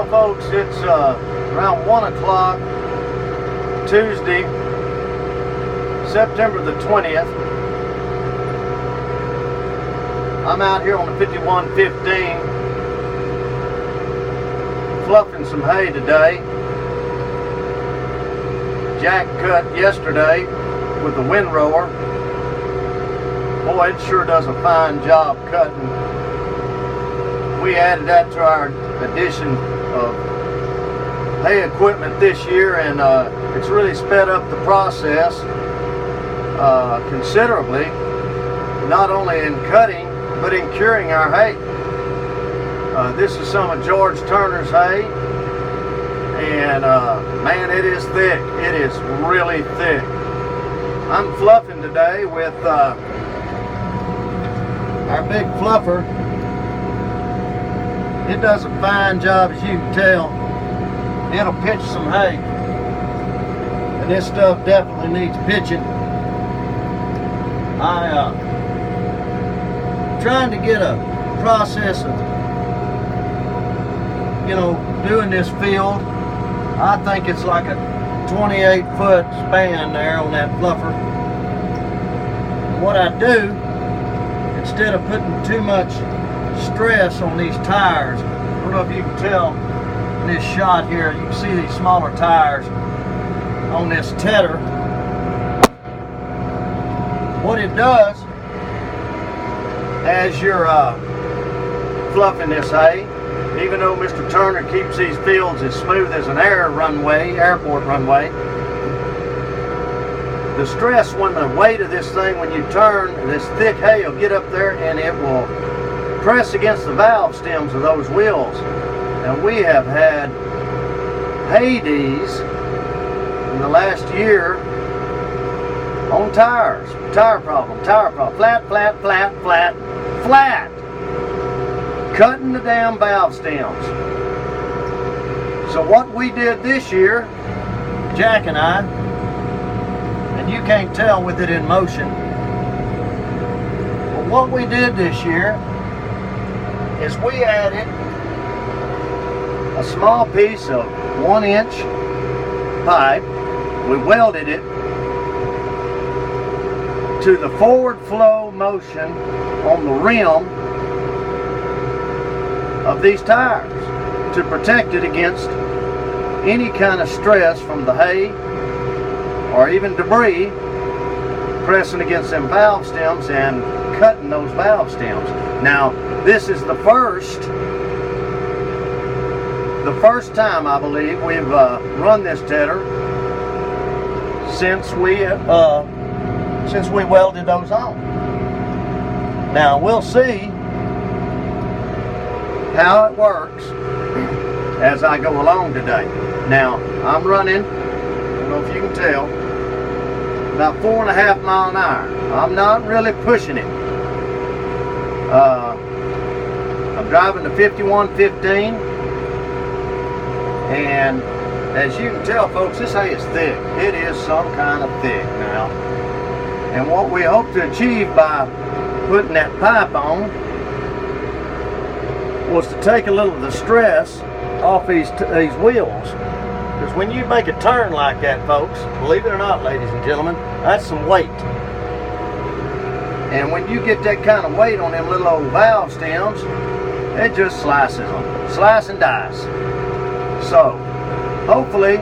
Well, folks, it's around 1 o'clock, Tuesday, September the 20th. I'm out here on the 5115, fluffing some hay today. Jack cut yesterday with the windrower. Boy, it sure does a fine job cutting. We added that to our addition of hay equipment this year, and it's really sped up the process considerably, not only in cutting but in curing our hay. This is some of George Turner's hay, and man, it is thick. It is really thick. I'm fluffing today with our big fluffer. It does a fine job, as you can tell. It'll pitch some hay, and this stuff definitely needs pitching. I'm trying to get a process of, doing this field. I think it's like a 28-foot span there on that fluffer. What I do, instead of putting too much stress on these tires, I don't know if you can tell in this shot here, you can see these smaller tires on this tedder. What it does, as you're fluffing this hay, even though Mr. Turner keeps these fields as smooth as an airport runway, the stress when the weight of this thing, when you turn, this thick hay will get up there and it will press against the valve stems of those wheels. And we have had Hades in the last year on tires. Tire problem, flat, flat, flat, flat, flat. Cutting the damn valve stems. So what we did this year, Jack and I, and you can't tell with it in motion, but what we did this year is we added a small piece of 1-inch pipe. We welded it to the forward flow motion on the rim of these tires to protect it against any kind of stress from the hay or even debris pressing against them valve stems and cutting those valve stems. Now, this is the first time, I believe, we've run this tedder since we welded those on. Now, we'll see how it works as I go along today. Now, I'm running, I don't know if you can tell, about 4.5 miles an hour. I'm not really pushing it. I'm driving the 5115, and as you can tell, folks, this hay is thick. It is some kind of thick now. And what we hope to achieve by putting that pipe on was to take a little of the stress off these wheels. Because when you make a turn like that, folks, believe it or not, ladies and gentlemen, that's some weight. And when you get that kind of weight on them little old valve stems, it just slices them. Slice and dice. So, hopefully,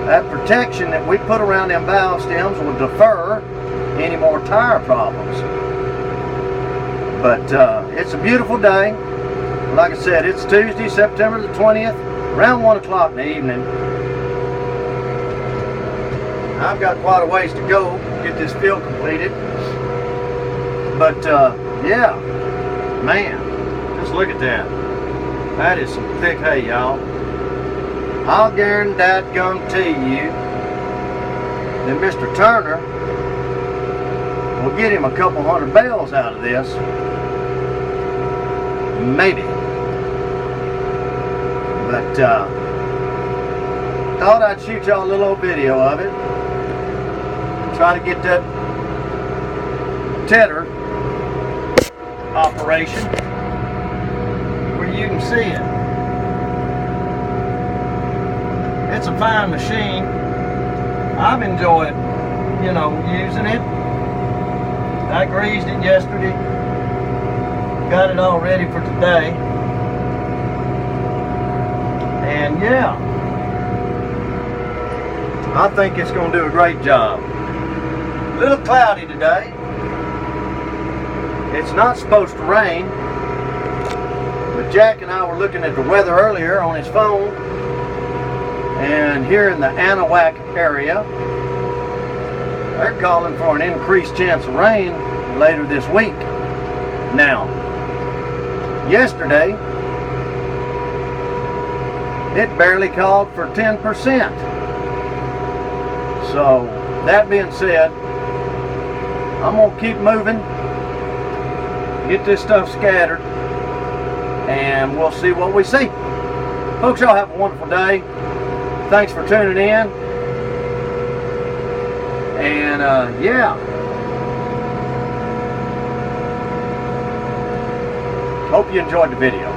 that protection that we put around them valve stems will defer any more tire problems. But it's a beautiful day. Like I said, it's Tuesday, September the 20th, around 1 o'clock in the evening. I've got quite a ways to go to get this field completed. But yeah, man, just look at that. That is some thick hay, y'all. I'll guarantee you that Mr. Turner will get him a couple hundred bales out of this. Maybe. But thought I'd shoot y'all a little old video of it. Try to get that tedder operation where you can see it. It's a fine machine. I've enjoyed, you know, using it. I greased it yesterday. Got it all ready for today. And yeah, I think it's going to do a great job. A little cloudy today. It's not supposed to rain. But Jack and I were looking at the weather earlier on his phone. And here in the Anahuac area, they're calling for an increased chance of rain later this week. Now, yesterday, it barely called for 10%. So, that being said, I'm going to keep moving, get this stuff scattered, and we'll see what we see. Folks, y'all have a wonderful day. Thanks for tuning in. And, yeah. Hope you enjoyed the video.